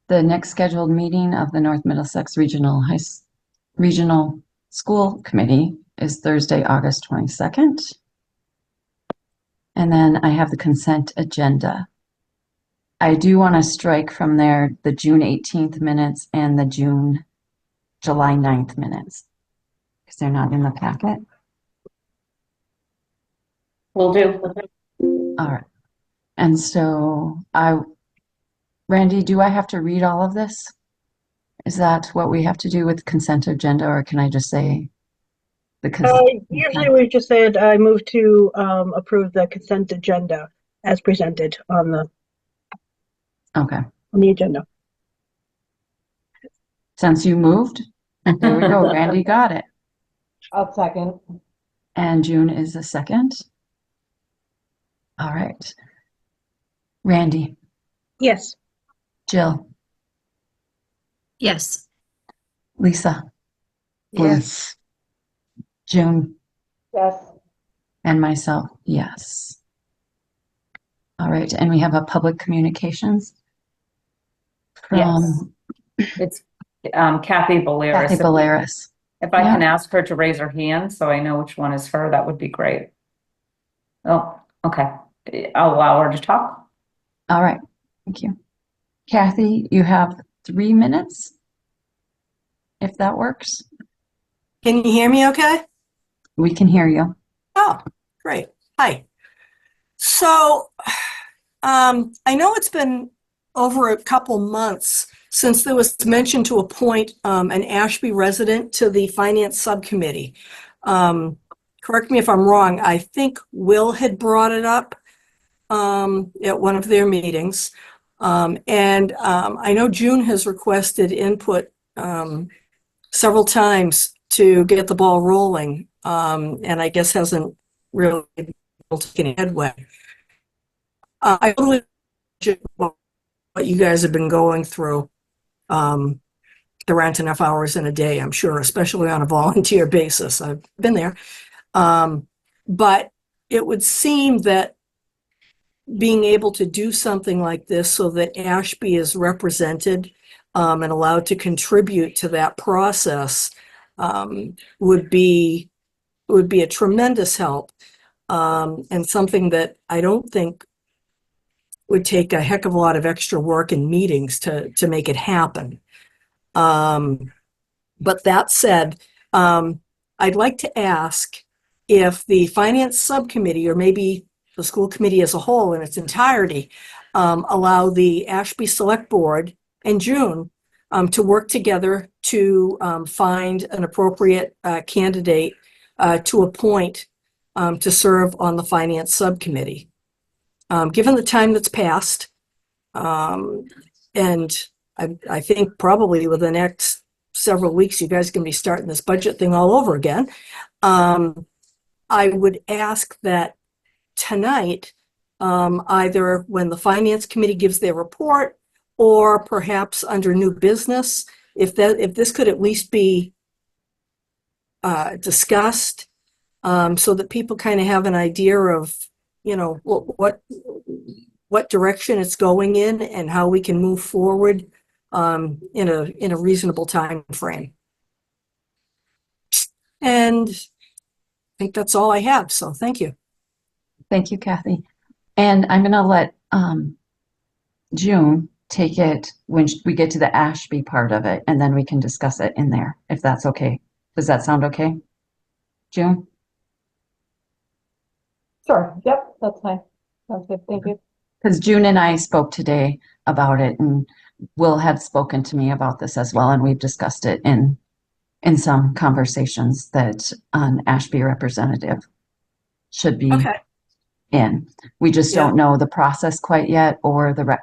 The next scheduled meeting of the North Middlesex Regional School Committee is Thursday, August 22nd. And then I have the consent agenda. I do want to strike from there the June 18th minutes and the July 9th minutes because they're not in the packet. Will do. All right. And so Randy, do I have to read all of this? Is that what we have to do with consent agenda, or can I just say the consent? Usually we just said I move to approve the consent agenda as presented on the agenda. Since you moved, there we go. Randy got it. I'll second. And June is the second. All right. Randy. Yes. Jill. Yes. Lisa. Yes. June. Yes. And myself, yes. All right, and we have a public communications from It's Kathy Balearis. Kathy Balearis. If I can ask her to raise her hand so I know which one is her, that would be great. Oh, okay. I'll allow her to talk. All right, thank you. Kathy, you have 3 minutes, if that works. Can you hear me okay? We can hear you. Oh, great. Hi. So I know it's been over a couple months since there was mention to appoint an Ashby resident to the Finance Subcommittee. Correct me if I'm wrong. I think Will had brought it up at one of their meetings. And I know June has requested input several times to get the ball rolling, and I guess hasn't really been able to get headway. I totally get what you guys have been going through. There aren't enough hours in a day, I'm sure, especially on a volunteer basis. I've been there. But it would seem that being able to do something like this so that Ashby is represented and allowed to contribute to that process would be a tremendous help, and something that I don't think would take a heck of a lot of extra work and meetings to make it happen. But that said, I'd like to ask if the Finance Subcommittee, or maybe the school committee as a whole in its entirety, allow the Ashby Select Board and June to work together to find an appropriate candidate to appoint to serve on the Finance Subcommittee. Given the time that's passed, and I think probably within the next several weeks, you guys are going to be starting this budget thing all over again. I would ask that tonight, either when the Finance Committee gives their report, or perhaps under new business, if this could at least be discussed, so that people kind of have an idea of, you know, what direction it's going in and how we can move forward in a reasonable time frame. And I think that's all I have. So thank you. Thank you, Kathy. And I'm going to let June take it when we get to the Ashby part of it, and then we can discuss it in there, if that's okay. Does that sound okay, June? Sure. Yep, that's fine. Sounds good. Thank you. Because June and I spoke today about it, and Will had spoken to me about this as well, and we've discussed it in some conversations that an Ashby representative should be in. We just don't know the process quite yet, or the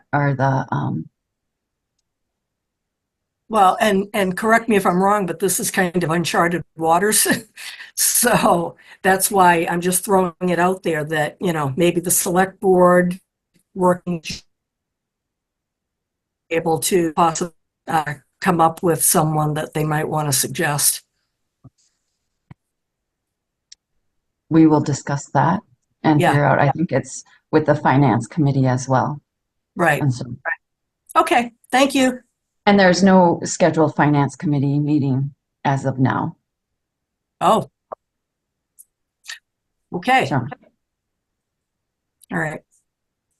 Well, and correct me if I'm wrong, but this is kind of uncharted waters. So that's why I'm just throwing it out there that, you know, maybe the select board working able to possibly come up with someone that they might want to suggest. we will discuss that and figure out. I think it's with the Finance Committee as well. Right. And so, Okay. Thank you. And there's no scheduled finance committee meeting as of now. Oh. Okay, So, all right.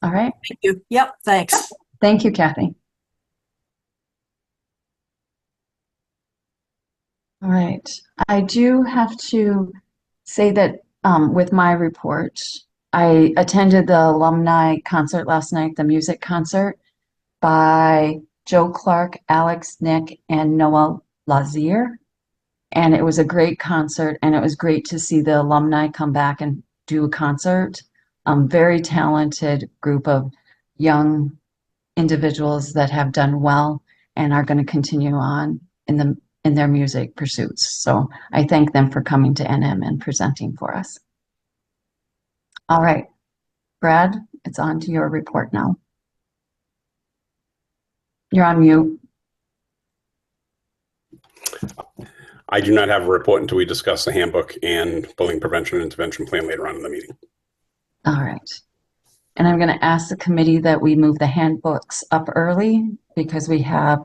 all right. Thank you. Yep, thanks. Thank you, Kathy. All right. I do have to say that with my report, I attended the alumni concert last night, the music concert by Joe Clark, Alex Nick, and Noah Lazier. And it was a great concert, and it was great to see the alumni come back and do a concert. Very talented group of young individuals that have done well and are going to continue on in their music pursuits. So I thank them for coming to NM and presenting for us. All right, Brad, it's on to your report now. You're on mute. I do not have a report until we discuss the handbook and bullying prevention and intervention plan later on in the meeting. All right. And I'm going to ask the committee that we move the handbooks up early because we have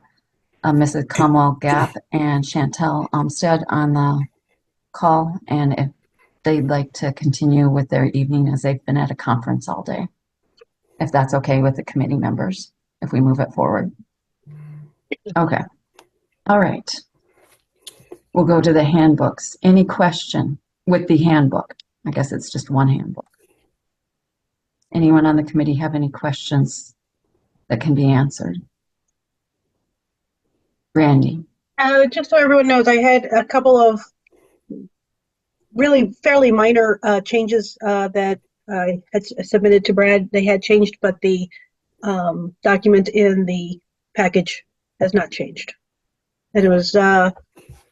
Mrs. Comwell Gap and Chantel Umstead on the call. And if they'd like to continue with their evening as they've been at a conference all day, if that's okay with the committee members, if we move it forward. Okay. All right. We'll go to the handbooks. Any question with the handbook? I guess it's just one handbook. Anyone on the committee have any questions that can be answered? Randy. Just so everyone knows, I had a couple of really fairly minor changes that I had submitted to Brad. They had changed, but the document in the package has not changed. And it was,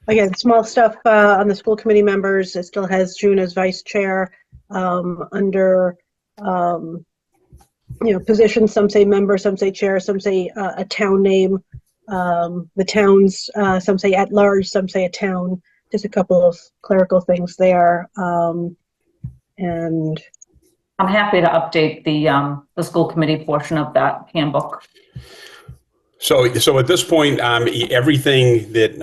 again, small stuff on the school committee members. It still has June as vice chair. Under, positions, some say member, some say chair, some say a town name. The towns, some say at large, some say a town. Just a couple of clerical things there. And I'm happy to update the school committee portion of that handbook. So at this point, everything that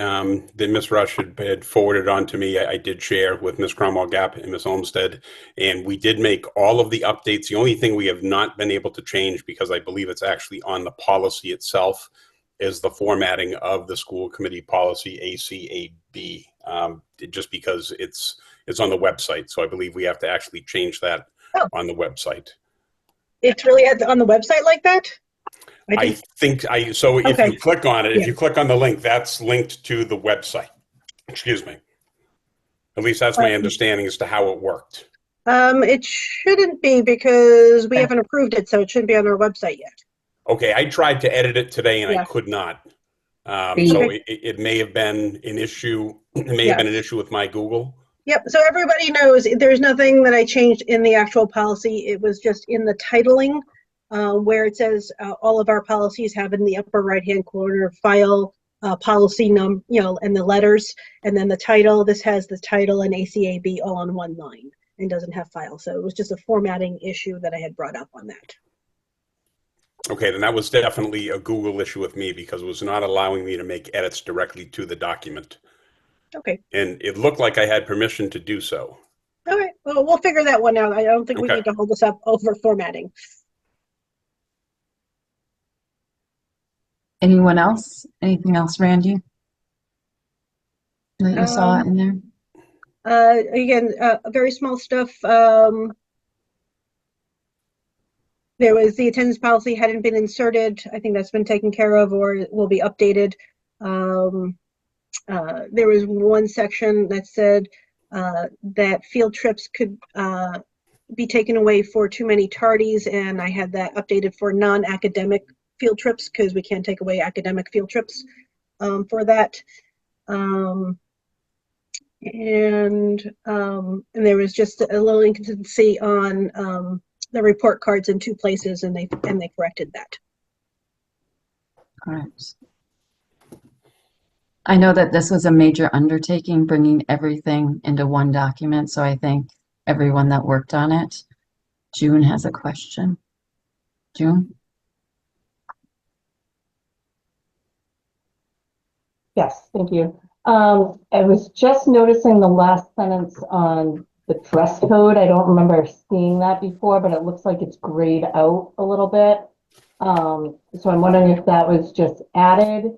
Ms. Rush had forwarded on to me, I did share with Ms. Cromwell Gap and Ms. Olmsted, and we did make all of the updates. The only thing we have not been able to change, because I believe it's actually on the policy itself, is the formatting of the school committee policy ACAB, just because it's on the website. So I believe we have to actually change that on the website. it's really on the website like that? I think so if Okay. you click on it, if Yeah. you click on the link, that's linked to the website. Excuse me. At least that's my understanding as to how it worked. It shouldn't be because we haven't approved it, so it shouldn't be on our website yet. Okay, I tried to edit it today and Yeah. I could not. So Okay. it may have been an issue. It may have been an issue with my Google. Yep, so everybody knows there's nothing that I changed in the actual policy. It was just in the titling where it says all of our policies have in the upper right-hand corner file policy number, and the letters, and then the title. This has the title and ACAB all on one line and doesn't have file. So it was just a formatting issue that I had brought up on that. Okay, then that was definitely a Google issue with me because it was not allowing me to make edits directly to the document. Okay. And it looked like I had permission to do so. All right. Well, we'll figure that one out. I don't think we Okay. need to hold this up over formatting. Anyone else? Anything else, Randy? That you saw in there? Again, very small stuff. There was the attendance policy hadn't been inserted. I think that's been taken care of or will be updated. There was one section that said that field trips could be taken away for too many tardies, and I had that updated for non-academic field trips because we can't take away academic field trips for that. And there was just a little inconsistency on the report cards in two places, and they corrected that. All right. I know that this was a major undertaking, bringing everything into one document, so I thank everyone that worked on it. June has a question. June? Yes, thank you. I was just noticing the last sentence on the dress code. I don't remember seeing that before, but it looks like it's grayed out a little bit. So I'm wondering if that was just added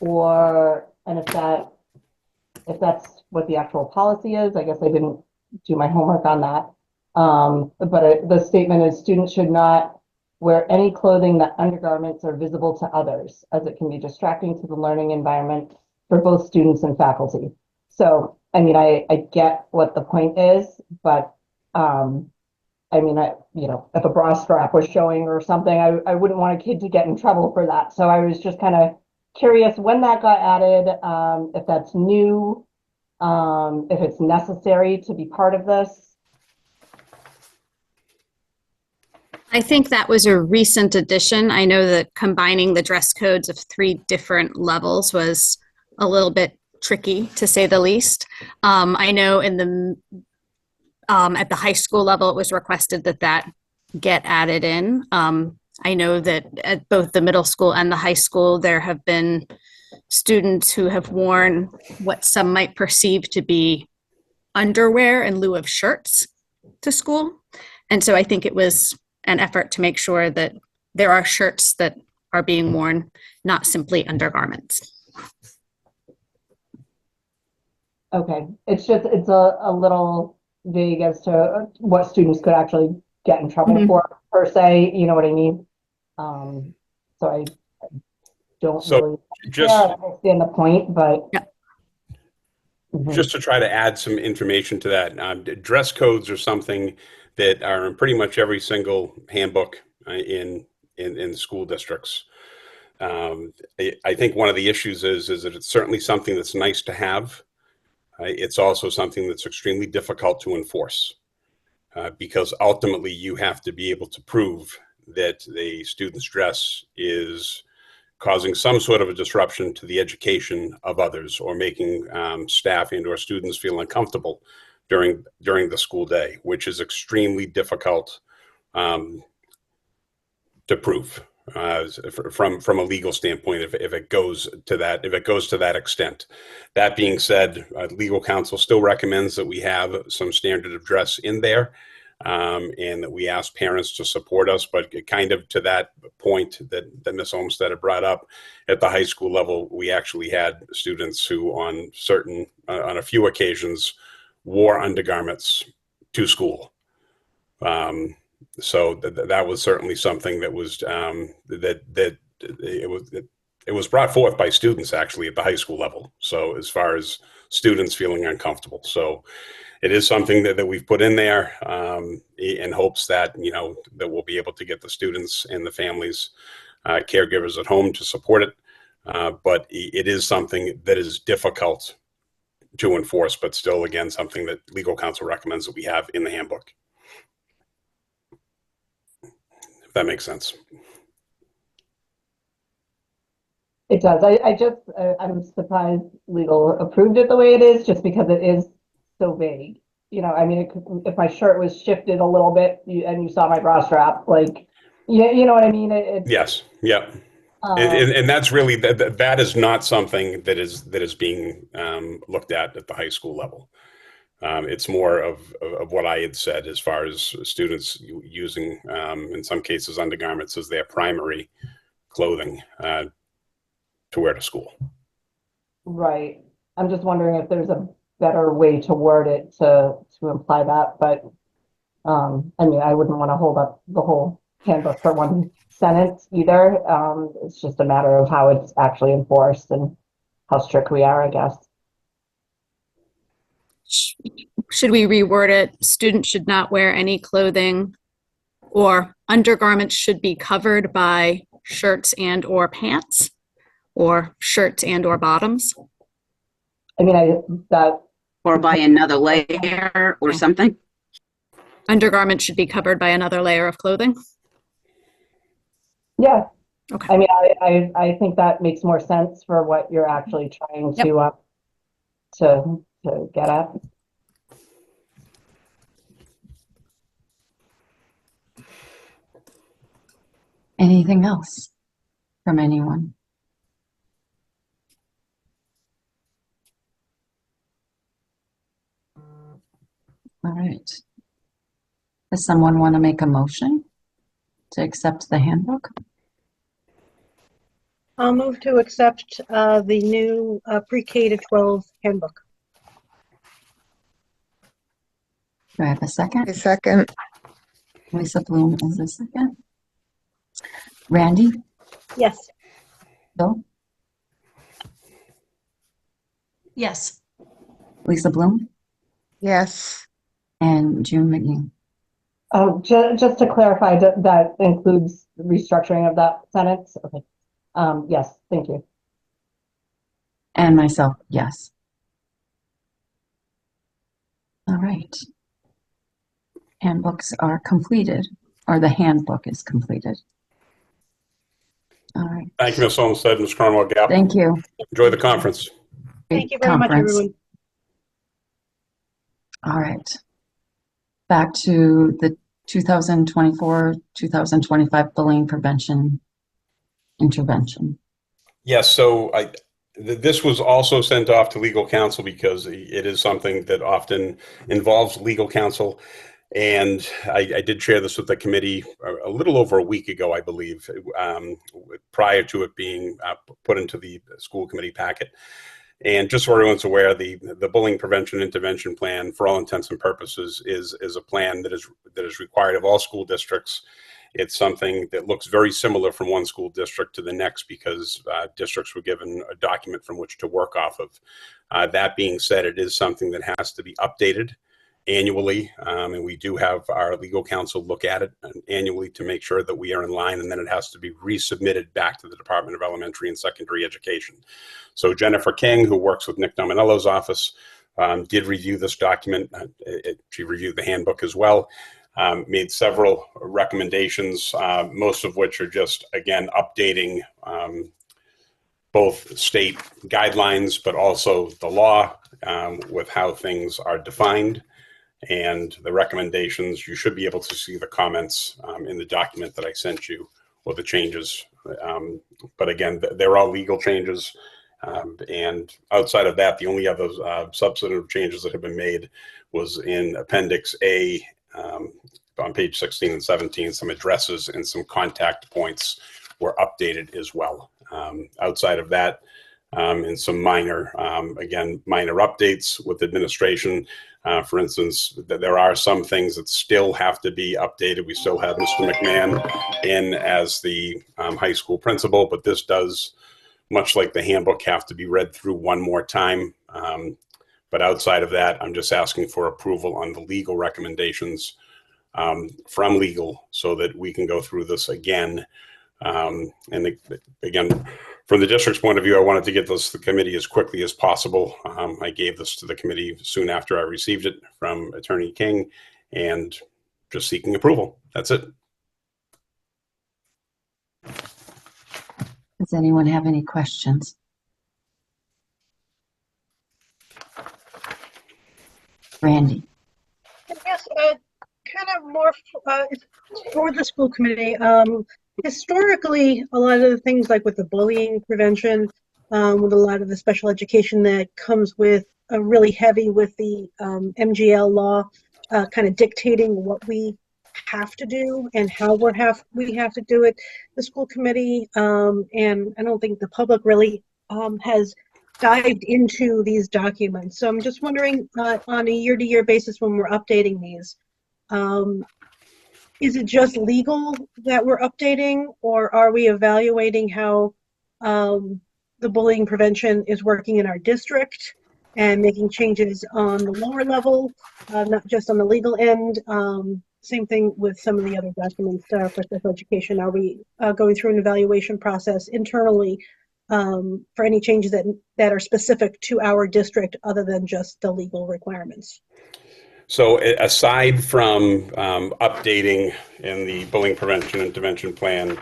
and if that's what the actual policy is. I guess I didn't do my homework on that. But the statement is students should not wear any clothing that undergarments are visible to others, as it can be distracting to the learning environment for both students and faculty. So, I mean, I get what the point is, but I mean, if a bra strap was showing or something, I wouldn't want a kid to get in trouble for that. So I was just kind of curious when that got added, if that's new, if it's necessary to be part of this. I think that was a recent addition. I know that combining the dress codes of 3 different levels was a little bit tricky, to say the least. I know at the high school level, it was requested that get added in. I know that at both the middle school and the high school, there have been students who have worn what some might perceive to be underwear in lieu of shirts to school. And so I think it was an effort to make sure that there are shirts that are being worn, not simply undergarments. Okay, it's a little vague as to what students could actually get in trouble for, per se, you know what I mean? So I don't really understand the point, but. Yeah. Just to try to add some information to that, dress codes are something that are in pretty much every single handbook in school districts. I think one of the issues is that it's certainly something that's nice to have. It's also something that's extremely difficult to enforce because ultimately you have to be able to prove that the student's dress is causing some sort of a disruption to the education of others or making staff and or students feel uncomfortable during the school day, which is extremely difficult to prove from a legal standpoint if it goes to that extent. That being said, legal counsel still recommends that we have some standard of dress in there. And that we ask parents to support us, but kind of to that point that Ms. Olmstead had brought up, at the high school level, we actually had students who on a few occasions wore undergarments to school. So that was certainly something that was it was brought forth by students actually at the high school level. So as far as students feeling uncomfortable, so it is something that we've put in there in hopes that, that we'll be able to get the students and the families, caregivers at home to support it. But it is something that is difficult to enforce, but still, again, something that legal counsel recommends that we have in the handbook. If that makes sense. It does. I'm surprised legal approved it the way it is, just because it is so vague. I mean, if my shirt was shifted a little bit and you saw my bra strap, like, you know what I mean? Yes. Yeah. And that's really that is not something that is being looked at the high school level. It's more of what I had said as far as students using, in some cases, undergarments as their primary clothing to wear to school. Right. I'm just wondering if there's a better way to word it to imply that, but I mean, I wouldn't want to hold up the whole handbook for one sentence either. It's just a matter of how it's actually enforced and how strict we are, I guess. Should we reword it? Students should not wear any clothing, or undergarments should be covered by shirts and or pants, or shirts and or bottoms. I mean, or by another layer or something. Undergarments should be covered by another layer of clothing. yeah. Okay. I mean, I think that makes more sense for what you're actually trying to get at. Anything else from anyone? All right. Does someone want to make a motion to accept the handbook? I'll move to accept the new pre-K to 12 handbook. Do I have a second? A second. Lisa Bloom is a second. Randy? Yes. Bill? Yes. Lisa Bloom? Yes. And June McNeil. Oh, just to clarify, that includes the restructuring of that sentence? Okay. Yes, thank you. And myself, yes. All right. Handbooks are completed, or the handbook is completed. All right. Thank you, Ms. Olmsted, Ms. Cromwell Gap. Thank you. Enjoy the conference. Thank you very much, Conference. everyone. All right. Back to the 2024-2025 bullying prevention intervention. Yes, so this was also sent off to legal counsel because it is something that often involves legal counsel. And I did share this with the committee a little over a week ago, I believe, prior to it being put into the school committee packet. And just so everyone's aware, the bullying prevention intervention plan, for all intents and purposes, is a plan that is required of all school districts. It's something that looks very similar from one school district to the next because districts were given a document from which to work off of. That being said, it is something that has to be updated annually, and we do have our legal counsel look at it annually to make sure that we are in line, and then it has to be resubmitted back to the Department of Elementary and Secondary Education. So Jennifer King, who works with Nick Dominello's office, did review this document. She reviewed the handbook as well, made several recommendations, most of which are just, again, updating both state guidelines, but also the law with how things are defined. And the recommendations, you should be able to see the comments in the document that I sent you, or the changes. But again, they're all legal changes. And outside of that, the only other substantive changes that have been made was in Appendix A on page 16 and 17. Some addresses and some contact points were updated as well. Outside of that, and some minor, again, minor updates with administration. For instance, there are some things that still have to be updated. We still have Mr. McMahon in as the high school principal, but this does, much like the handbook, have to be read through one more time. But outside of that, I'm just asking for approval on the legal recommendations from legal so that we can go through this again. And again, from the district's point of view, I wanted to get this to the committee as quickly as possible. I gave this to the committee soon after I received it from Attorney King, and just seeking approval. That's it. Does anyone have any questions? Randy? Yes, kind of more for the school committee. Historically, a lot of the things like with the bullying prevention, with a lot of the special education that comes with really heavy with the MGL law, kind of dictating what we have to do and how we have to do it. The school committee, and I don't think the public really has dived into these documents. So I'm just wondering, on a year-to-year basis when we're updating these, is it just legal that we're updating, or are we evaluating how the bullying prevention is working in our district and making changes on the lower level, not just on the legal end? Same thing with some of the other documents for special education. Are we going through an evaluation process internally for any changes that are specific to our district other than just the legal requirements? So aside from updating in the bullying prevention intervention plan,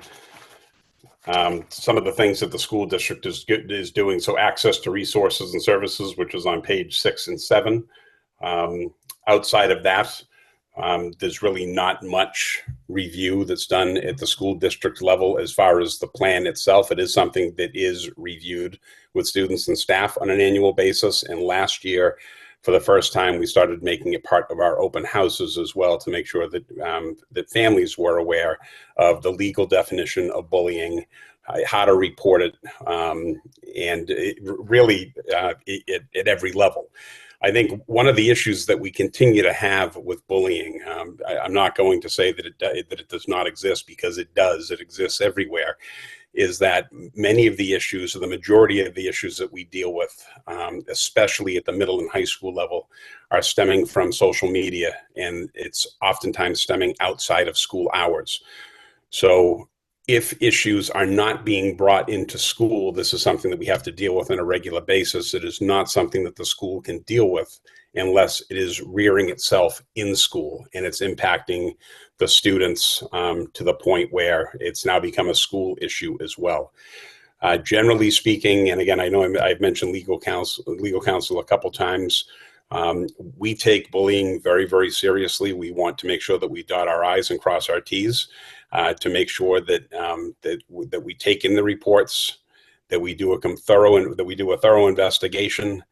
some of the things that the school district is doing, so access to resources and services, which is on page 6 and 7. Outside of that, there's really not much review that's done at the school district level as far as the plan itself. It is something that is reviewed with students and staff on an annual basis. And last year, for the first time, we started making it part of our open houses as well to make sure that that families were aware of the legal definition of bullying, how to report it, and really at every level. I think one of the issues that we continue to have with bullying, I'm not going to say that it does not exist, because it does. It exists everywhere. Is that many of the issues, or the majority of the issues that we deal with, especially at the middle and high school level, are stemming from social media, and it's oftentimes stemming outside of school hours. So if issues are not being brought into school, this is something that we have to deal with on a regular basis. It is not something that the school can deal with unless it is rearing itself in school and it's impacting the students to the point where it's now become a school issue as well. Generally speaking, and again, I know I've mentioned legal counsel a couple times. We take bullying very, very seriously. We want to make sure that we dot our I's and cross our T's to make sure that that we take in the reports, that we do a thorough investigation,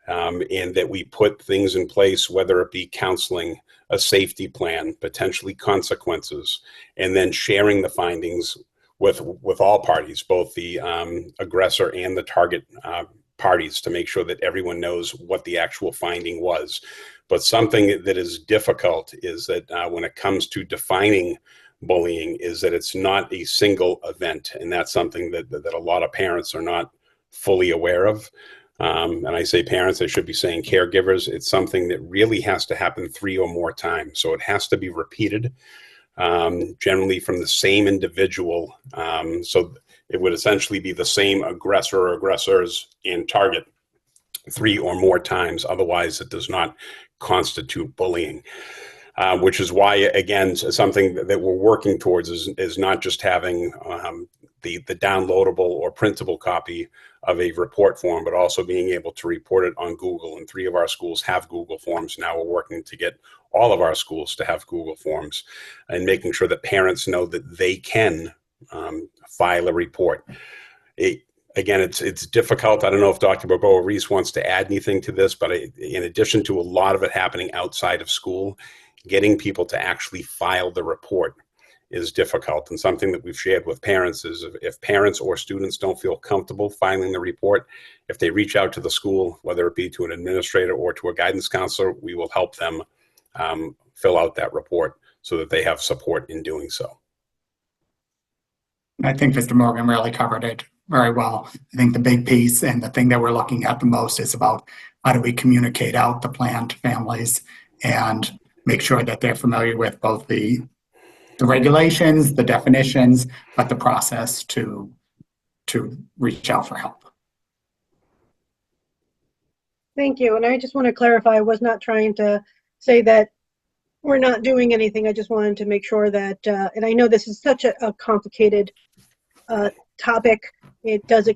and that we put things in place, whether it be counseling, a safety plan, potentially consequences, and then sharing the findings with all parties, both the aggressor and the target parties, to make sure that everyone knows what the actual finding was. But something that is difficult is that when it comes to defining bullying, is that it's not a single event, and that's something that a lot of parents are not fully aware of. And I say parents, I should be saying caregivers. It's something that really has to happen 3 or more times. So it has to be repeated, generally from the same individual. So it would essentially be the same aggressor or aggressors and target 3 or more times. Otherwise, it does not constitute bullying. Which is why, again, something that we're working towards is not just having the downloadable or printable copy of a report form, but also being able to report it on Google. And 3 of our schools have Google Forms. Now we're working to get all of our schools to have Google Forms, and making sure that parents know that they can file a report. Again, it's difficult. I don't know if Dr. Balboa-Reese wants to add anything to this, but in addition to a lot of it happening outside of school, getting people to actually file the report is difficult. And something that we've shared with parents is, if parents or students don't feel comfortable filing the report, if they reach out to the school, whether it be to an administrator or to a guidance counselor, we will help them fill out that report so that they have support in doing so. I think Mr. Morgan really covered it very well. I think the big piece and the thing that we're looking at the most is about how do we communicate out the plan to families and make sure that they're familiar with both the regulations, the definitions, but the process to reach out for help. Thank you. And I just want to clarify, I was not trying to say that we're not doing anything. I just wanted to make sure that, and I know this is such a complicated topic. It does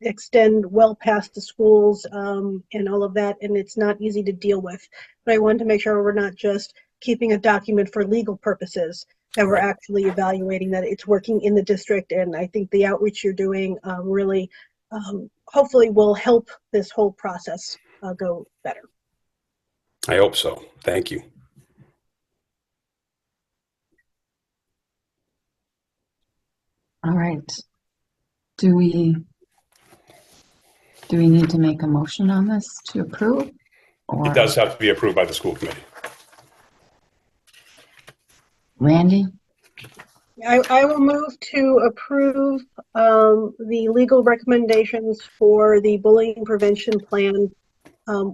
extend well past the schools and all of that, and it's not easy to deal with. But I wanted to make sure we're not just keeping a document for legal purposes, that we're actually evaluating that it's working in the district. And I think the outreach you're doing really hopefully will help this whole process go better. I hope so. Thank you. All right. Do we need to make a motion on this to approve? Or It does have to be approved by the school committee. Randy? I will move to approve the legal recommendations for the bullying prevention plan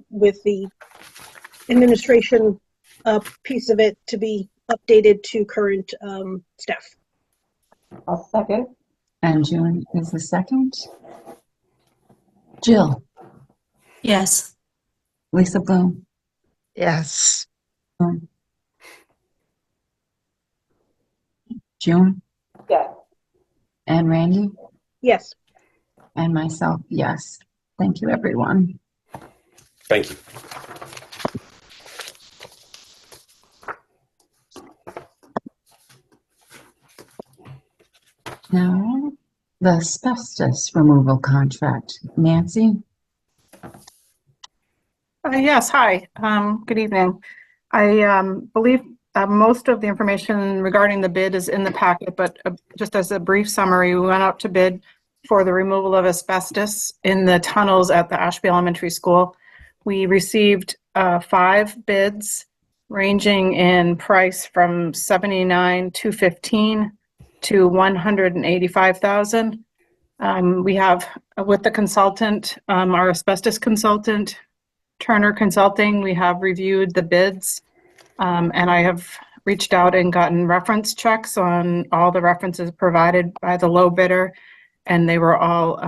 with the administration piece of it to be updated to current staff. I'll second. And June is the second. Jill? Yes. Lisa Bloom? Yes. June? Yeah. And Randy? Yes. And myself, yes. Thank you, everyone. Thank you. Now, the asbestos removal contract. Nancy? Yes, hi. Good evening. I believe most of the information regarding the bid is in the packet, but just as a brief summary, we went out to bid for the removal of asbestos in the tunnels at the Ashby Elementary School. We received 5 bids ranging in price from $79,215 to $185,000. We have with the consultant, our asbestos consultant, Turner Consulting, we have reviewed the bids, and I have reached out and gotten reference checks on all the references provided by the low bidder, and they were all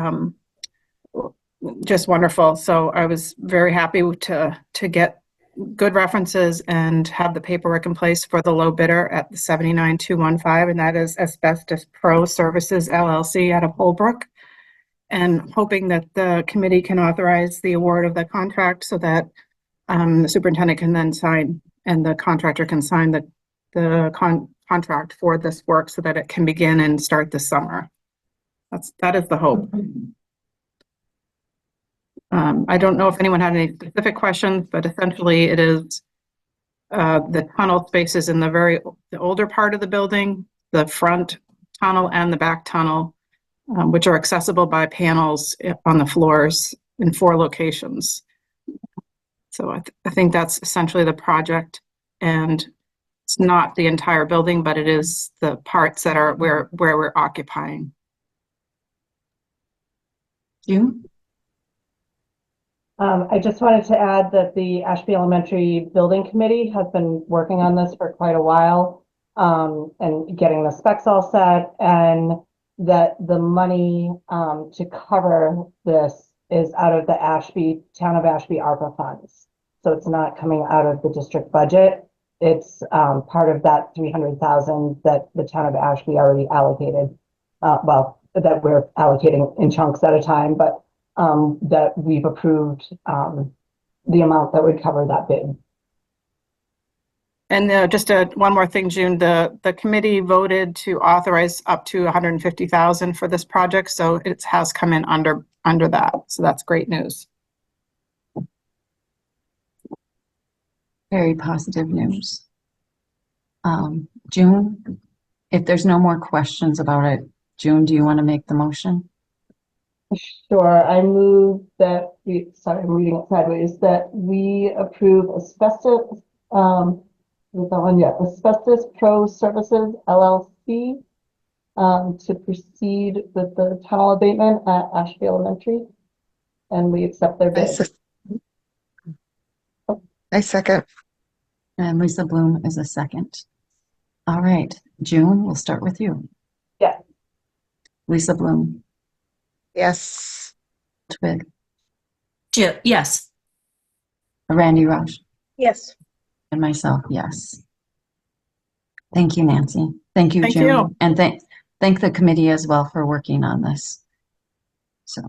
just wonderful. So I was very happy to get good references and have the paperwork in place for the low bidder at the $79,215, and that is Asbestos Pro Services LLC out of Holbrook. And hoping that the committee can authorize the award of the contract so that the superintendent can then sign and the contractor can sign the contract for this work so that it can begin and start this summer. That is the hope. I don't know if anyone had any specific questions, but essentially it is the tunnel spaces in the older part of the building, the front tunnel and the back tunnel, which are accessible by panels on the floors in 4 locations. So I think that's essentially the project, and it's not the entire building, but it is the parts that are where we're occupying. June? I just wanted to add that the Ashby Elementary Building Committee has been working on this for quite a while, and getting the specs all set, and that the money to cover this is out of the Town of Ashby ARPA funds. So it's not coming out of the district budget. It's part of that $300,000 that the Town of Ashby already allocated. That we're allocating in chunks at a time, but that we've approved the amount that would cover that bid. And just one more thing, June, the committee voted to authorize up to $150,000 for this project, so it has come in under that. So that's great news. Very positive news. June, if there's no more questions about it, June, do you want to make the motion? Sure. I move that I'm reading it sideways, that we approve Asbestos Pro Services LLC to proceed with the tunnel abatement at Ashby Elementary, and we accept their bid. I second. And Lisa Bloom is a second. All right, June, we'll start with you. Yeah. Lisa Bloom, Yes. Twig, Yes. Randy Roush, Yes. and myself, yes. Thank you, Nancy. Thank you, Thank June. you. And thank the committee as well for working on this. So,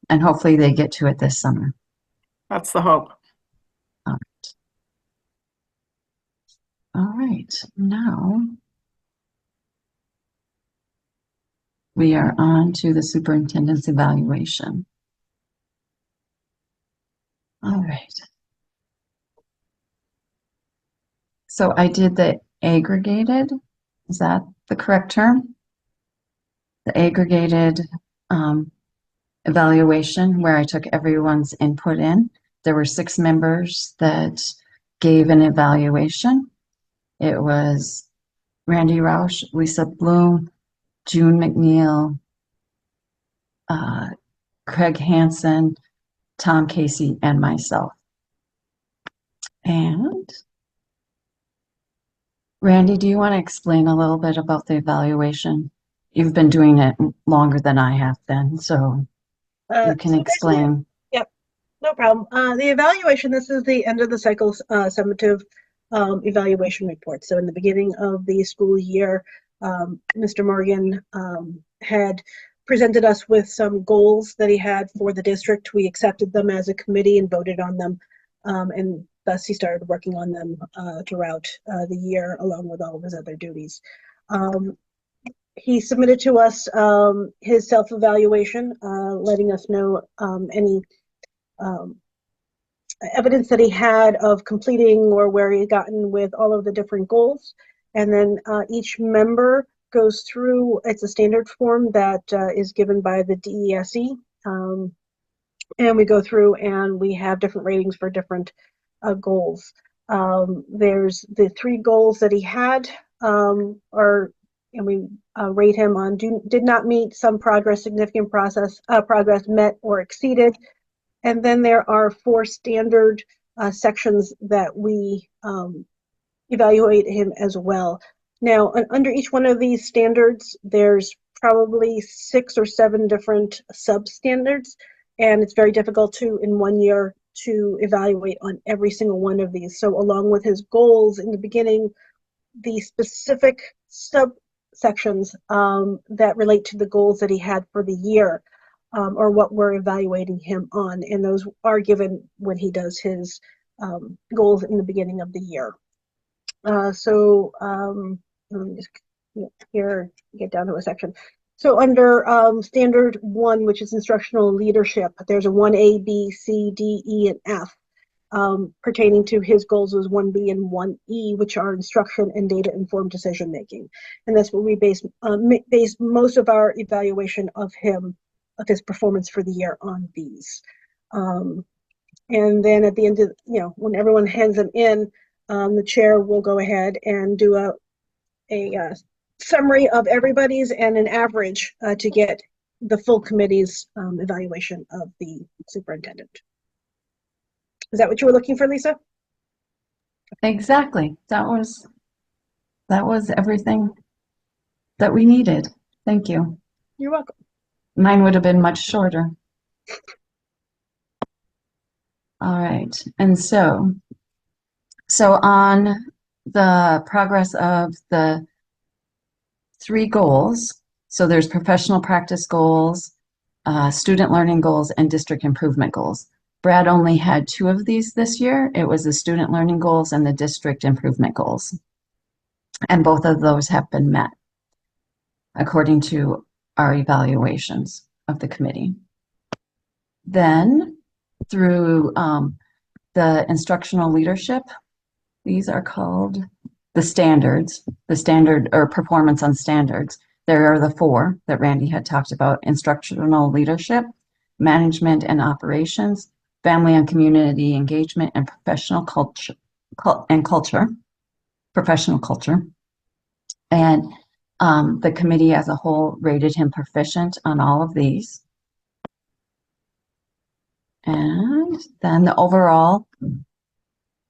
and hopefully they get to it this summer. That's the hope. All right, now we are on to the superintendent's evaluation. All right. So I did the aggregated, is that the correct term? The aggregated evaluation where I took everyone's input in. There were 6 members that gave an evaluation. It was Randy Roush, Lisa Bloom, June McNeil, Craig Hansen, Tom Casey, and myself. And Randy, do you want to explain a little bit about the evaluation? You've been doing it longer than I have been, so you can explain. Yep, no problem. The evaluation, this is the end of the cycle summative evaluation report. So in the beginning of the school year, Mr. Morgan had presented us with some goals that he had for the district. We accepted them as a committee and voted on them, and thus he started working on them throughout the year along with all of his other duties. He submitted to us his self-evaluation, letting us know any evidence that he had of completing or where he had gotten with all of the different goals. And then each member goes through, it's a standard form that is given by the DESE. And we go through and we have different ratings for different goals. There's the 3 goals that he had and we rate him on did not meet, some progress, significant progress, met or exceeded. And then there are 4 standard sections that we evaluate him as well. Now, under each one of these standards, there's probably 6 or 7 different substandards, and it's very difficult to, in 1 year, to evaluate on every single one of these. So along with his goals in the beginning, the specific subsections that relate to the goals that he had for the year or what we're evaluating him on, and those are given when he does his goals in the beginning of the year. Let me just here get down to a section. So under standard 1, which is instructional leadership, there's a 1A, B, C, D, E, and F. Pertaining to his goals was 1B and 1E, which are instruction and data-informed decision making, and that's what we base most of our evaluation of his performance for the year on these. And then at the end of, when everyone hands them in, the chair will go ahead and do a summary of everybody's and an average to get the full committee's evaluation of the superintendent. Is that what you were looking for, Lisa? Exactly. That was everything that we needed. Thank you. You're welcome. Mine would have been much shorter. All right. And so on the progress of the 3 goals, so there's professional practice goals, student learning goals, and district improvement goals. Brad only had 2 of these this year. It was the student learning goals and the district improvement goals. And both of those have been met according to our evaluations of the committee. Then through the instructional leadership, these are called the standards, the standard or performance on standards. There are the 4 that Randy had talked about: instructional leadership, management and operations, family and community engagement, and professional culture. And the committee as a whole rated him proficient on all of these. And then the overall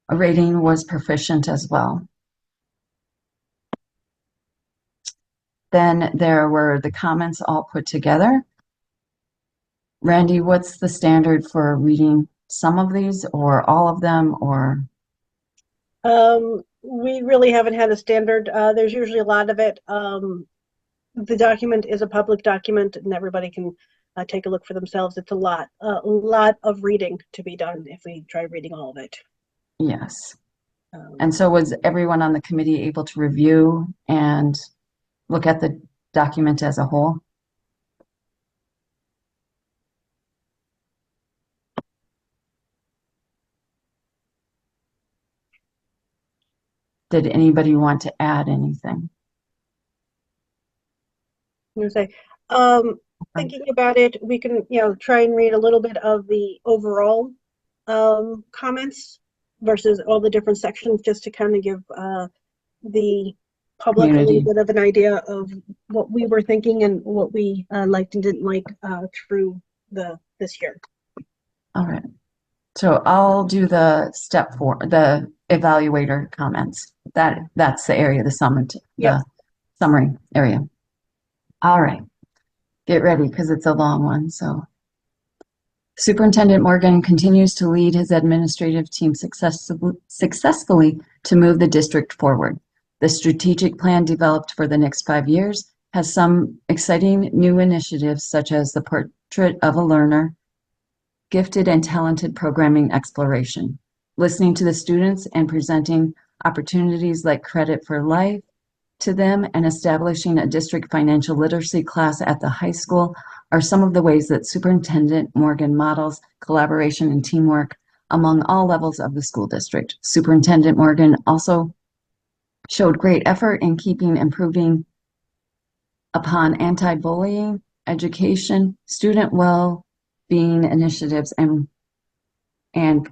rating was proficient as well. Then there were the comments all put together. Randy, what's the standard for reading some of these or all of them, or? We really haven't had a standard. There's usually a lot of it. The document is a public document and everybody can take a look for themselves. It's a lot of reading to be done if we try reading all of it. Yes. And so was everyone on the committee able to review and look at the document as a whole? Did anybody want to add anything? I'm gonna say, thinking about it, we can, try and read a little bit of the overall comments versus all the different sections, just to kind of give the public a little bit of an idea of what we were thinking and what we liked and didn't like through this year. All right. So I'll do the step 4, the evaluator comments. That's the area, the summary area. All right. Get ready because it's a long one. So Superintendent Morgan continues to lead his administrative team successfully to move the district forward. The strategic plan developed for the next 5 years has some exciting new initiatives, such as the Portrait of a Learner, gifted and talented programming exploration, listening to the students and presenting opportunities like Credit for Life to them, and establishing a district financial literacy class at the high school are some of the ways that Superintendent Morgan models collaboration and teamwork among all levels of the school district. Superintendent Morgan also showed great effort in improving upon anti-bullying, education, student well-being initiatives, and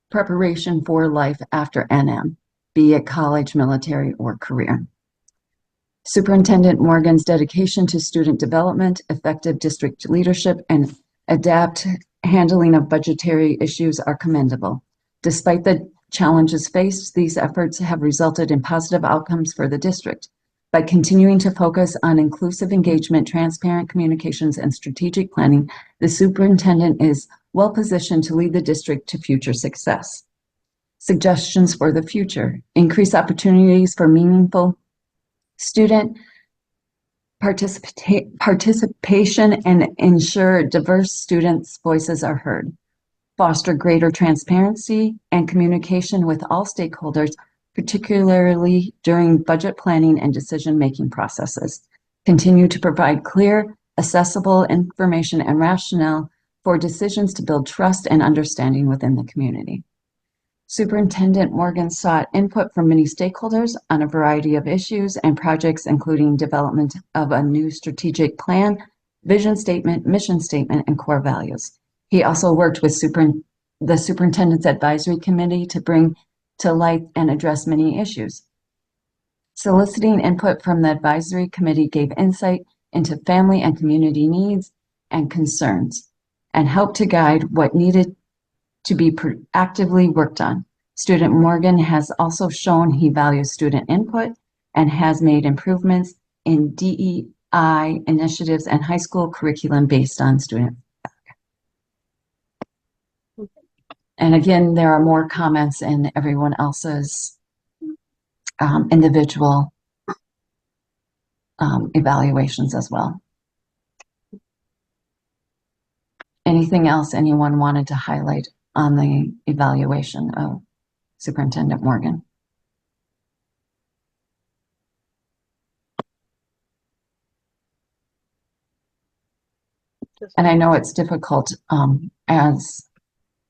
preparation for life after NM, be it college, military, or career. Superintendent Morgan's dedication to student development, effective district leadership, and adept handling of budgetary issues are commendable. Despite the challenges faced, these efforts have resulted in positive outcomes for the district. By continuing to focus on inclusive engagement, transparent communications, and strategic planning, the superintendent is well positioned to lead the district to future success. Suggestions for the future: increase opportunities for meaningful student participation and ensure diverse students' voices are heard. Foster greater transparency and communication with all stakeholders, particularly during budget planning and decision-making processes. Continue to provide clear, accessible information and rationale for decisions to build trust and understanding within the community. Superintendent Morgan sought input from many stakeholders on a variety of issues and projects, including development of a new strategic plan, vision statement, mission statement, and core values. He also worked with the Superintendent's Advisory Committee to bring to light and address many issues. Soliciting input from the Advisory Committee gave insight into family and community needs and concerns, and helped to guide what needed to be actively worked on. Student Morgan has also shown he values student input and has made improvements in DEI initiatives and high school curriculum based on student feedback. And again, there are more comments in everyone else's individual evaluations as well. Anything else anyone wanted to highlight on the evaluation of Superintendent Morgan? And I know it's difficult, as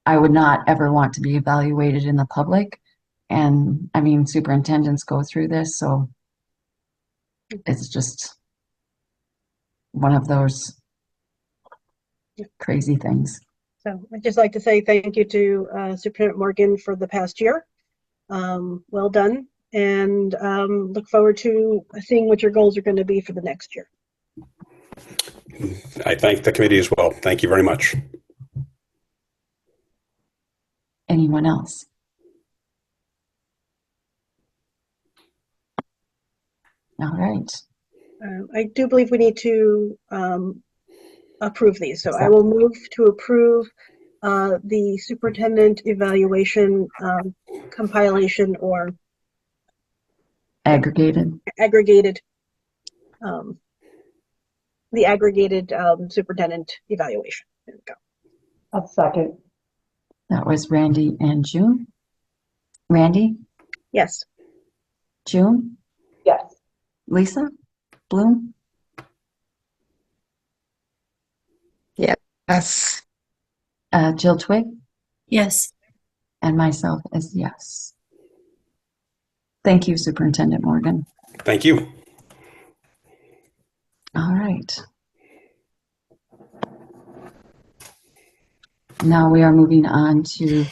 I would not ever want to be evaluated in the public. And I mean, superintendents go through this, so it's just one of those crazy things. So I'd just like to say thank you to Superintendent Morgan for the past year. Well done, and look forward to seeing what your goals are going to be for the next year. I thank the committee as well. Thank you very much. Anyone else? All right. I do believe we need to approve these. So I will move to approve the superintendent evaluation compilation or Aggregated. The aggregated superintendent evaluation. There we go. A second. That was Randy and June. Randy? Yes. June? Yes. Lisa? Bloom? Yes. Jill Twig? Yes. And myself as yes. Thank you, Superintendent Morgan. Thank you. All right. Now we are moving on to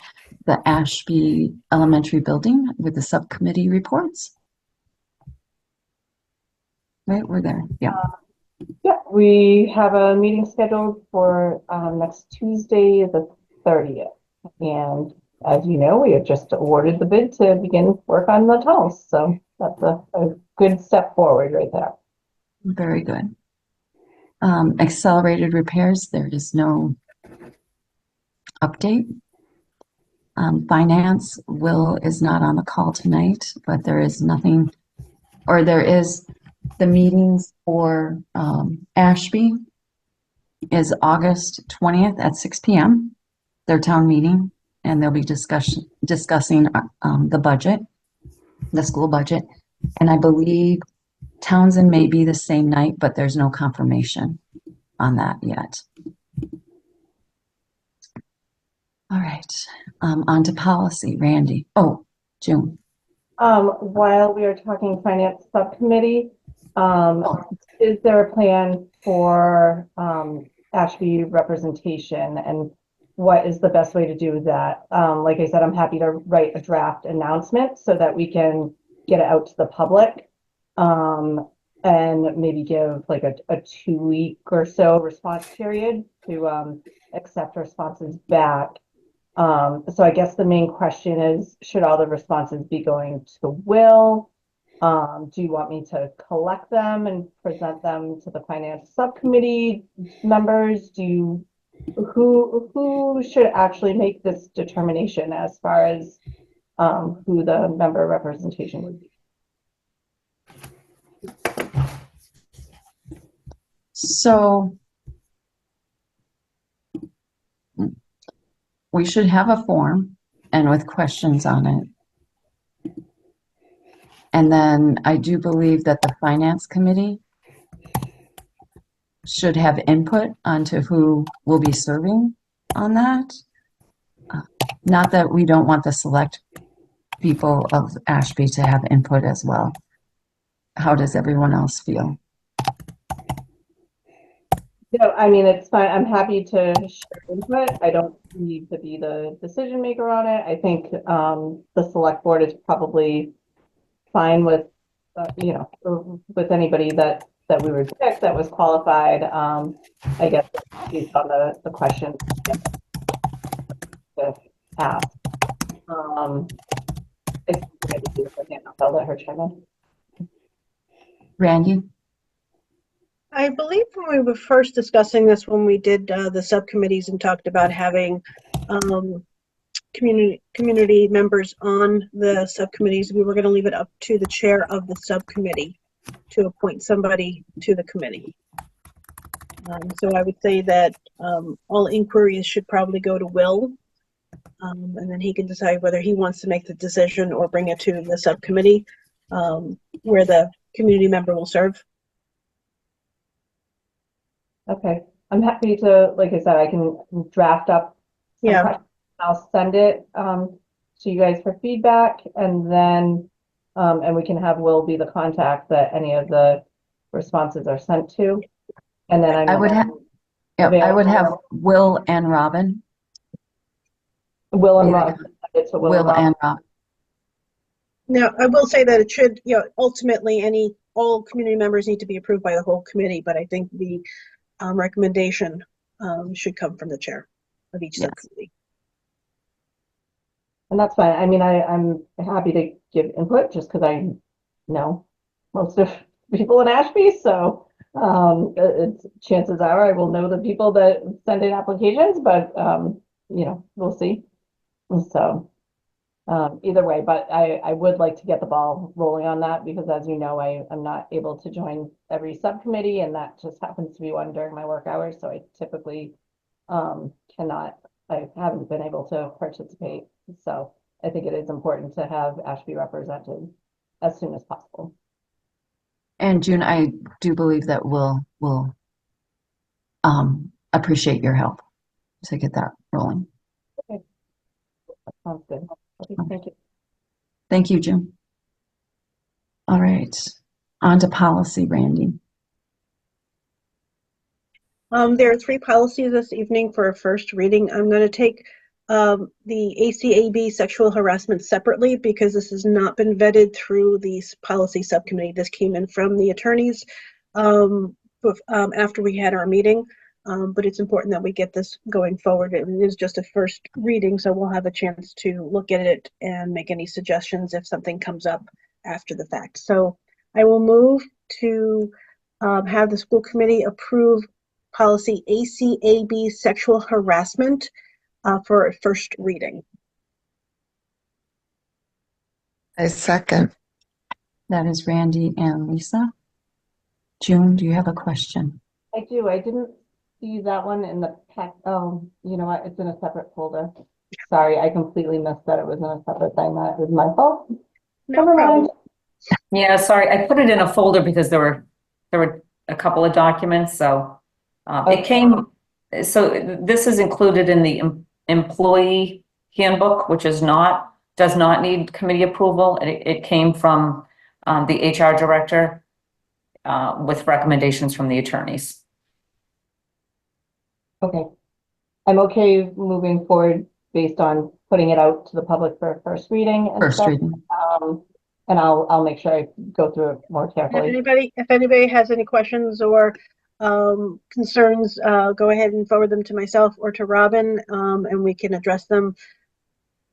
the Ashby Elementary Building with the subcommittee reports. Right, we're there. Yeah. Yeah, we have a meeting scheduled for next Tuesday, the 30th. And as you know, we have just awarded the bid to begin work on the tunnels. So that's a good step forward right there. Very good. Accelerated repairs, there is no update. Finance, Will is not on the call tonight, but there is nothing, or there is the meetings for Ashby is August 20th at 6 p.m. their town meeting, and they'll be discussing the budget, the school budget. And I believe Townsend may be the same night, but there's no confirmation on that yet. All right, on to policy, Randy. Oh, June. While we are talking finance subcommittee, is there a plan for Ashby representation, and what is the best way to do that? Like I said, I'm happy to write a draft announcement so that we can get it out to the public, and maybe give like a 2-week or so response period to accept responses back. So I guess the main question is, should all the responses be going to Will? Do you want me to collect them and present them to the finance subcommittee members? Who should actually make this determination as far as who the member representation would be? So we should have a form and with questions on it. And then I do believe that the finance committee should have input onto who will be serving on that. Not that we don't want the select people of Ashby to have input as well. How does everyone else feel? I mean, it's fine. I'm happy to share input. I don't need to be the decision maker on it. I think the select board is probably fine with, with anybody that we would pick that was qualified. I guess based on the question to ask. I'll let her chime in. Randy? I believe when we were first discussing this, when we did the subcommittees and talked about having community members on the subcommittees, we were going to leave it up to the chair of the subcommittee to appoint somebody to the committee. So I would say that all inquiries should probably go to Will, and then he can decide whether he wants to make the decision or bring it to the subcommittee where the community member will serve. Okay, I'm happy to, like I said, I can draft up some questions. I'll send it to you guys for feedback, and then and we can have Will be the contact that any of the responses are sent to. And then I would have Will and Robin. Will and Robin. Will and Robin. Now, I will say that it should, ultimately all community members need to be approved by the whole committee, but I think the recommendation should come from the chair of each subcommittee. And that's fine. I mean, I'm happy to give input just because I know most of people in Ashby, so chances are I will know the people that send in applications, but we'll see. So either way, but I would like to get the ball rolling on that because, as you know, I'm not able to join every subcommittee, and that just happens to be one during my work hours. So I typically I haven't been able to participate. So I think it is important to have Ashby represented as soon as possible. And June, I do believe that we'll appreciate your help to get that rolling. Okay. That sounds good. Okay, thank you. Thank you, June. All right, on to policy, Randy. There are 3 policies this evening for a first reading. I'm going to take the ACAB sexual harassment separately because this has not been vetted through the policy subcommittee. This came in from the attorneys after we had our meeting, but it's important that we get this going forward. It is just a first reading, so we'll have a chance to look at it and make any suggestions if something comes up after the fact. So I will move to have the school committee approve policy ACAB sexual harassment for a first reading. I second. That is Randy and Lisa. June, do you have a question? I do. I didn't see that one in the pack. Oh, you know what? It's in a separate folder. Sorry, I completely missed that it was in a separate thing. That was my fault. No problem. Yeah, sorry. I put it in a folder because there were a couple of documents. So it came. So this is included in the employee handbook, which does not need committee approval. It came from the HR director with recommendations from the attorneys. Okay. I'm okay moving forward based on putting it out to the public for a first reading and First stuff. reading. And I'll make sure I go through it more carefully. If anybody has any questions or concerns, go ahead and forward them to myself or to Robin, and we can address them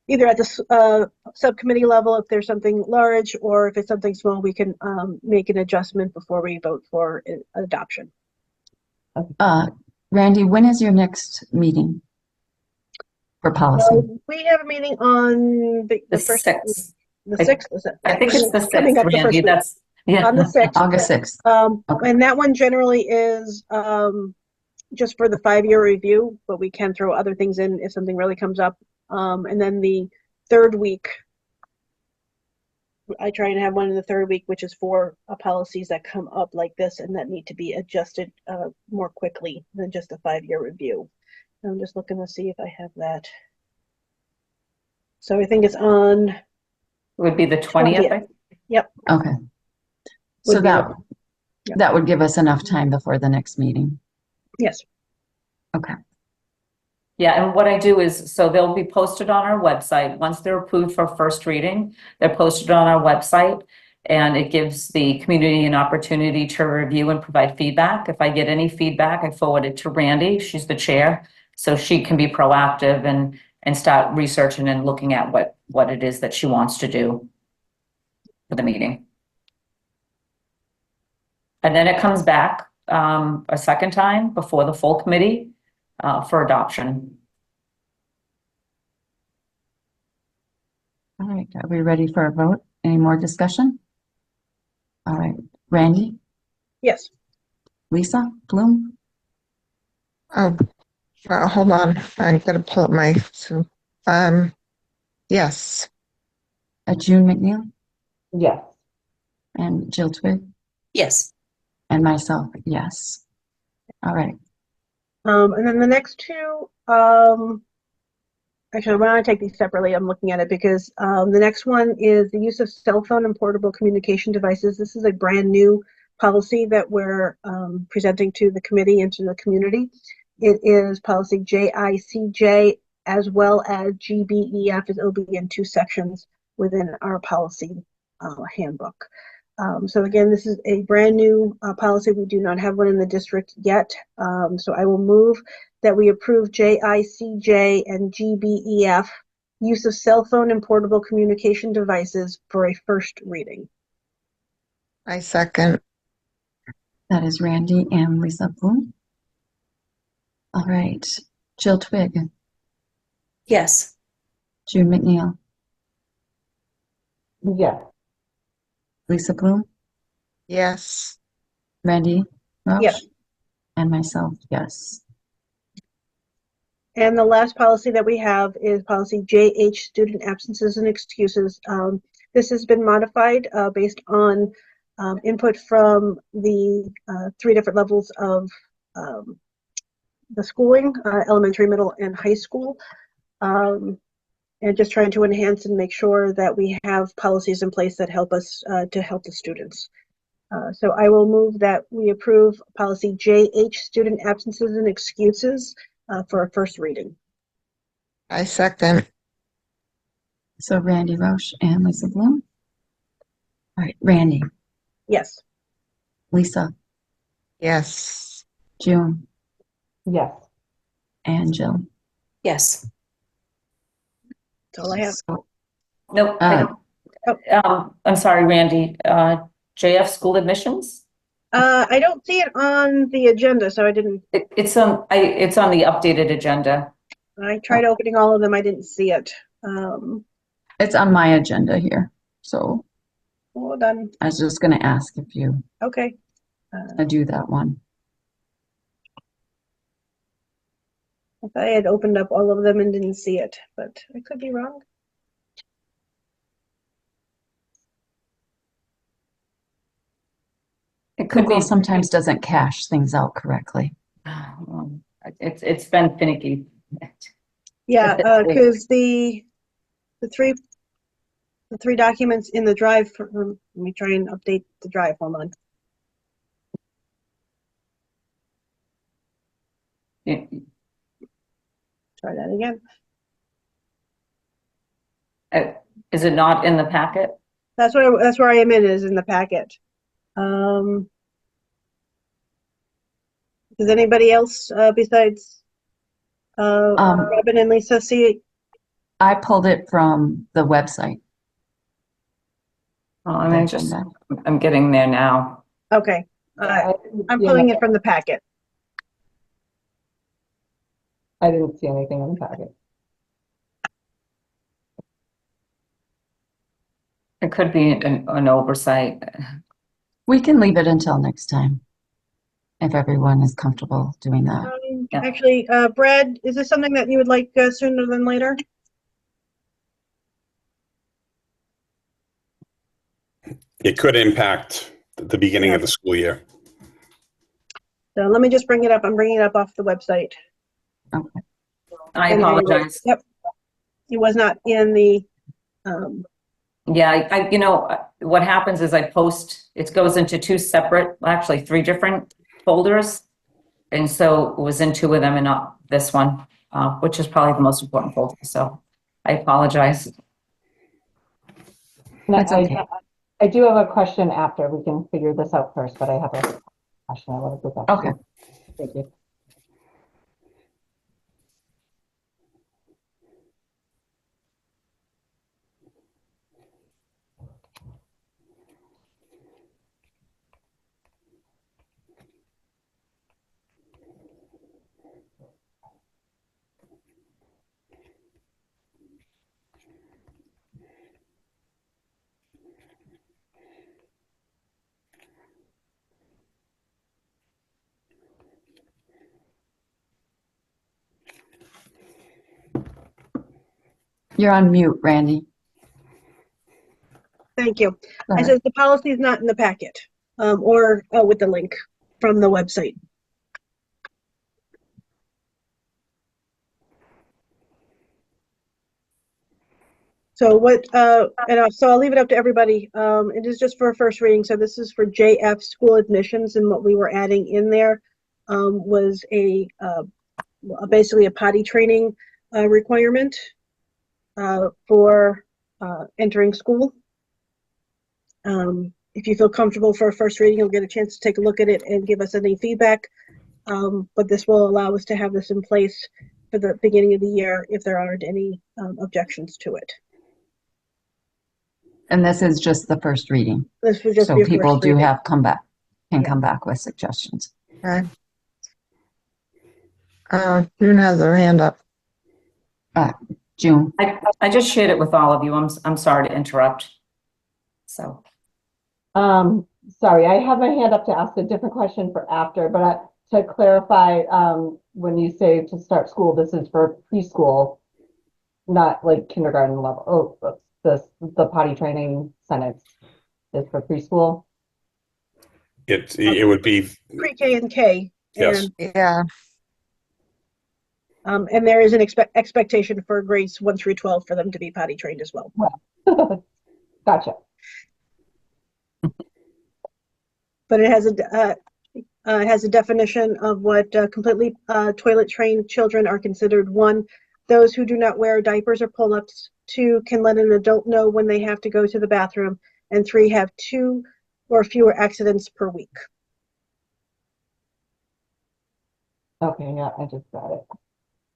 either at the subcommittee level if there's something large, or if it's something small, we can make an adjustment before we vote for adoption. Randy, when is your next meeting for policy? We have a meeting on the first, 6th. the 6th. Is it? I think it's the 6th, Coming up the first Randy. week. That's, yeah. On the 6th. August 6th. Okay. And that one generally is just for the 5-year review, but we can throw other things in if something really comes up. And then the 3rd week, I try and have one in the 3rd week, which is for policies that come up like this and that need to be adjusted more quickly than just a 5-year review. I'm just looking to see if I have that. So I think it's on. It would be the 20th. Yep. Okay. So Would be that yeah. that would give us enough time before the next meeting. Yes. Okay. Yeah, and what I do is, so they'll be posted on our website. Once they're approved for first reading, they're posted on our website, and it gives the community an opportunity to review and provide feedback. If I get any feedback, I forward it to Randy. She's the chair, so she can be proactive and start researching and looking at what it is that she wants to do for the meeting. And then it comes back a second time before the full committee for adoption. All right. Are we ready for a vote? Any more discussion? All right. Randy, Yes. Lisa, Bloom, Oh, well, hold on. I'm gonna pull up my Zoom. Yes. June McNeil, Yes. and Jill Twig, Yes. and myself, yes. All right. And then the next two, actually, I want to take these separately. I'm looking at it because the next one is the use of cell phone and portable communication devices. This is a brand new policy that we're presenting to the committee and to the community. It is policy JICJ as well as GBEF, as it'll be in 2 sections within our policy handbook. So again, this is a brand new policy. We do not have one in the district yet. So I will move that we approve JICJ and GBEF, use of cell phone and portable communication devices, for a first reading. I second. That is Randy and Lisa Bloom. All right. Jill Twig, Yes. June McNeil, Yes. Lisa Bloom, Yes. Randy Rausch, Yes. and myself, yes. And the last policy that we have is policy JH, student absences and excuses. This has been modified based on input from the 3 different levels of the schooling, elementary, middle, and high school. And just trying to enhance and make sure that we have policies in place that help us to help the students. So I will move that we approve policy JH, student absences and excuses, for a first reading. I second. So Randy Rausch and Lisa Bloom. All right, Randy, Yes. Lisa, Yes. June, Yes. and Jill. Yes. That's all I have. So, No, I don't. I'm sorry, Randy. JF school admissions? I don't see it on the agenda, so I didn't. It's on the updated agenda. I tried opening all of them. I didn't see it. it's on my agenda here. So Hold on. I was just going to ask if you Okay. do that one. I thought I had opened up all of them and didn't see it, but I could be wrong. It could Google be. sometimes doesn't cache things out correctly. It's been finicky. Yeah, because the three documents in the drive, let me try and update the drive, hold on. Yeah. Try that again. Is it not in the packet? That's where I am is in the packet. Does anybody else besides Robin and Lisa see it? I pulled it from the website. Oh, I'm getting there now. Okay, I I'm pulling it from the packet. didn't see anything in the packet. It could be an oversight. We can leave it until next time if everyone is comfortable doing that. Yeah. Actually, Brad, is this something that you would like sooner than later? It could impact the beginning of the school year. So let me just bring it up. I'm bringing it up off the website. Okay. I apologize. Yep. It was not in the, Yeah, you know, what happens is I post, it goes into two separate, actually 3 different folders. And so it was in 2 of them and not this one, which is probably the most important folder. So I apologize. That's okay. I do have a question after. We can figure this out first, but I have a question I want to go back to. Okay. Thank you. You're on mute, Randy. thank you. Go I ahead. says the policy is not in the packet, or with the link from the website. So so I'll leave it up to everybody. It is just for a first reading. So this is for JF school admissions, and what we were adding in there was basically a potty training requirement for entering school. If you feel comfortable for a first reading, you'll get a chance to take a look at it and give us any feedback. But this will allow us to have this in place for the beginning of the year if there aren't any objections to it. And this is just the first reading. This would just So be a people first do reading. have come back Yeah. back with suggestions. Okay. June has her hand up. June. I just shared it with all of you. I'm sorry to interrupt. So. Sorry, I have my hand up to ask a different question for after, but to clarify, when you say to start school, this is for preschool, not like kindergarten level. Oh, the potty training sentence is for preschool. It would be Pre-K and K. yes. Yeah. And there is an expectation for grades 1 through 12 for them to be potty trained as well. Gotcha. But it has a definition of what completely toilet trained children are considered. 1, those who do not wear diapers or pull-ups. 2, can let an adult know when they have to go to the bathroom. And 3, have 2 or fewer accidents per week. Okay, yeah, I just got it.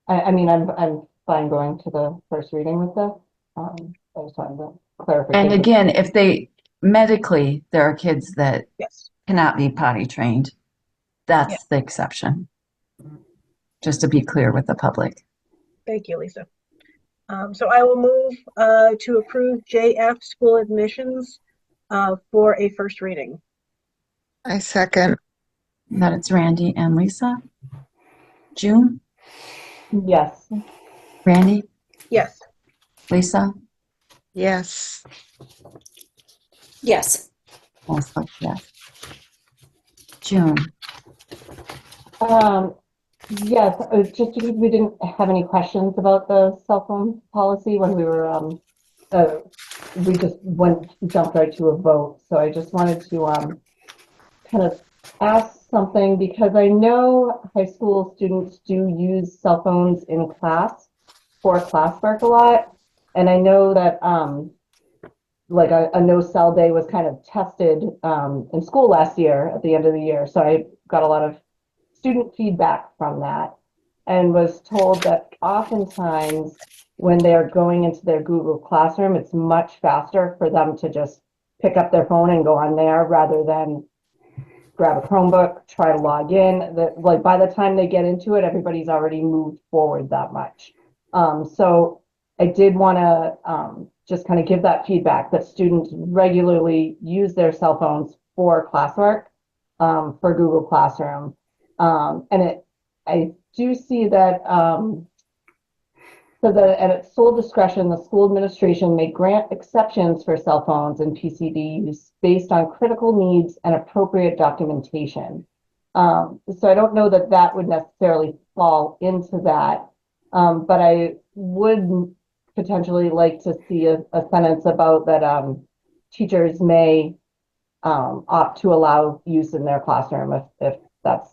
I mean, I'm fine going to the first reading with this. I just wanted to clarify. And again, if they medically, there are kids that Yes. cannot be potty trained. That's Yeah. the exception. Just to be clear with the public. Thank you, Lisa. So I will move to approve JF school admissions for a first reading. I second. That it's Randy and Lisa. June, Yes. Randy, Yes. Lisa, Yes. Yes. also yes. June, Yes, just because we didn't have any questions about the cell phone policy when we were, we just jumped right to a vote. So I just wanted to kind of ask something because I know high school students do use cell phones in class for classwork a lot. And I know that like a no cell day was kind of tested in school last year at the end of the year. So I got a lot of student feedback from that and was told that oftentimes when they are going into their Google Classroom, it's much faster for them to just pick up their phone and go on there rather than grab a Chromebook, try to log in. Like by the time they get into it, everybody's already moved forward that much. So I did want to just kind of give that feedback that students regularly use their cell phones for classwork, for Google Classroom. I do see that so that at its sole discretion, the school administration may grant exceptions for cell phones and PCD use based on critical needs and appropriate documentation. So I don't know that that would necessarily fall into that, but I would potentially like to see a sentence about that teachers may opt to allow use in their classroom if that's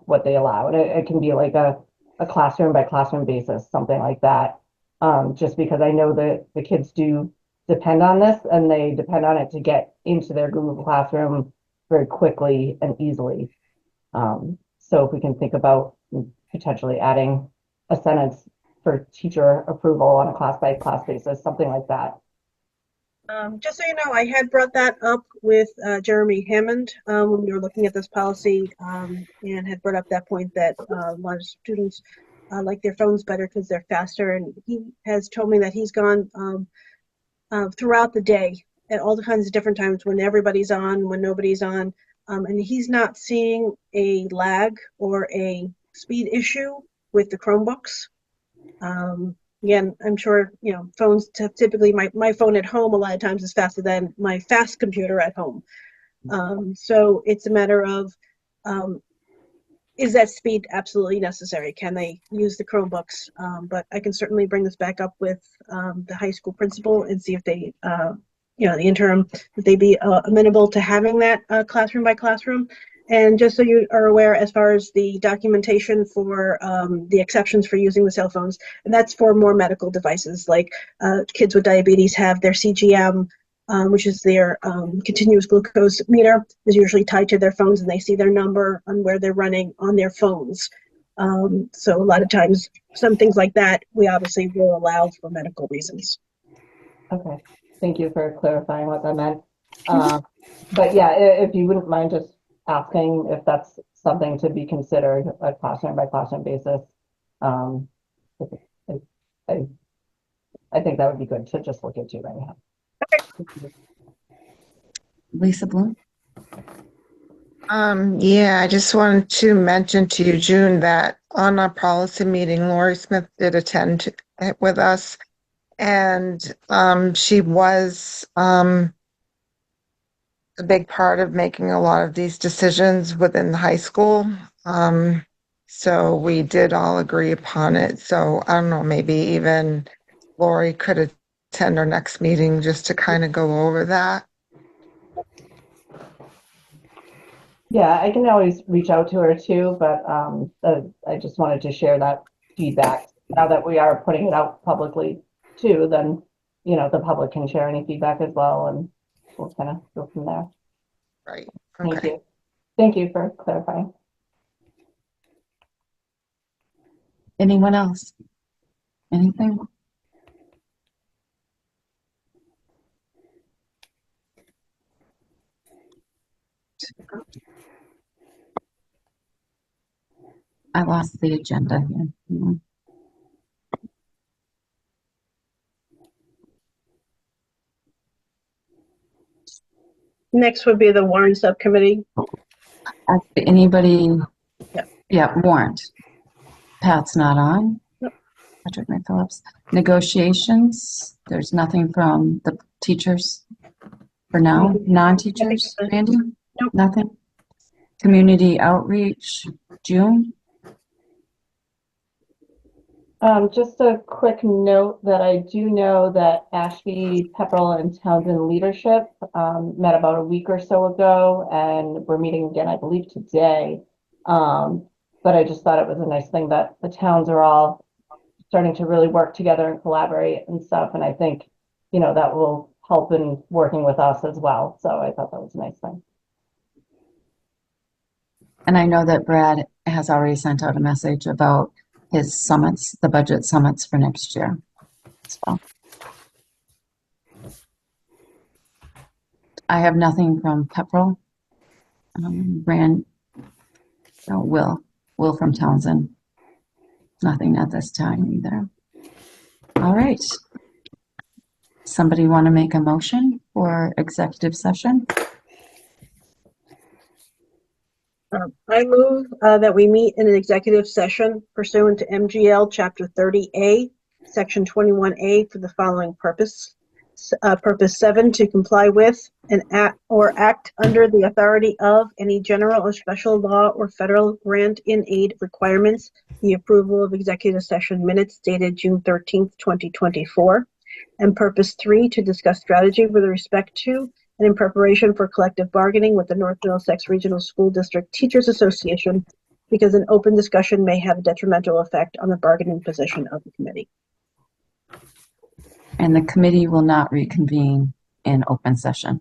what they allow. And it can be like a classroom by classroom basis, something like that. Just because I know that the kids do depend on this and they depend on it to get into their Google Classroom very quickly and easily. So if we can think about potentially adding a sentence for teacher approval on a class by class basis, something like that. Just so you know, I had brought that up with Jeremy Hammond when we were looking at this policy and had brought up that point that a lot of students like their phones better because they're faster. And he has told me that he's gone throughout the day at all kinds of different times when everybody's on, when nobody's on, and he's not seeing a lag or a speed issue with the Chromebooks. Again, I'm sure, phones typically, my phone at home a lot of times is faster than my fast computer at home. So it's a matter of, is that speed absolutely necessary? Can they use the Chromebooks? But I can certainly bring this back up with the high school principal and see if they, the interim, that they be amenable to having that classroom by classroom. And just so you are aware, as far as the documentation for the exceptions for using the cell phones, and that's for more medical devices, like kids with diabetes have their CGM, which is their continuous glucose meter, is usually tied to their phones, and they see their number on where they're running on their phones. So a lot of times, some things like that, we obviously will allow for medical reasons. Okay, thank you for clarifying what that meant. But yeah, if you wouldn't mind just asking if that's something to be considered a classroom by classroom basis. I think that would be good to just look into right now. Lisa Bloom? Yeah, I just wanted to mention to you, June, that on our policy meeting, Lori Smith did attend with us, and she was a big part of making a lot of these decisions within the high school. So we did all agree upon it. So I don't know, maybe even Lori could attend our next meeting just to kind of go over that. Yeah, I can always reach out to her too, but I just wanted to share that feedback. Now that we are putting it out publicly too, then, the public can share any feedback as well, and we'll kind of go from there. Right. Thank Okay. you. Thank you for clarifying. Anyone else? Anything? I lost the agenda here. Next would be the warrant subcommittee. Anybody? Yeah. Yeah, warrant. Pat's not on. Nope. Patrick McPhillips. Negotiations. There's nothing from the teachers for now. Non-teachers, Randy? Nope. Nothing. Community outreach, June. Just a quick note that I do know that Ashby, Pepperell, and Townsend leadership met about a week or so ago, and we're meeting again, I believe, today. But I just thought it was a nice thing that the towns are all starting to really work together and collaborate and stuff, and I think, you know, that will help in working with us as well. So I thought that was a nice thing. And I know that Brad has already sent out a message about his summits, the budget summits for next year as well. I have nothing from Pepperell. Will from Townsend. Nothing at this time either. All right. Somebody want to make a motion for executive session? I move that we meet in an executive session pursuant to MGL Chapter 30A, Section 21A for the following purpose. Purpose 7, to comply with and act under the authority of any general or special law or federal grant in aid requirements, the approval of executive session minutes dated June 13th, 2024. And purpose 3, to discuss strategy with respect to and in preparation for collective bargaining with the North Middlesex Regional School District Teachers Association, because an open discussion may have a detrimental effect on the bargaining position of the committee. And the committee will not reconvene in open session.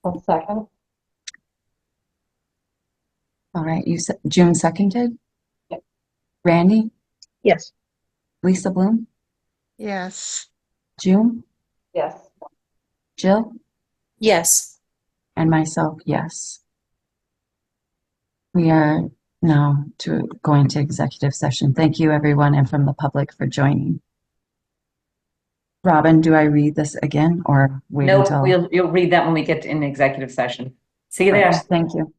One second. All right, you said June seconded? Yep. Randy? Yes. Lisa Bloom? Yes. June? Yes. Jill? Yes. And myself, yes. We are now going to executive session. Thank you, everyone, and from the public for joining. Robin, do I read this again or wait Nope, until? you'll read that when we get in executive session. See you there. Thank you.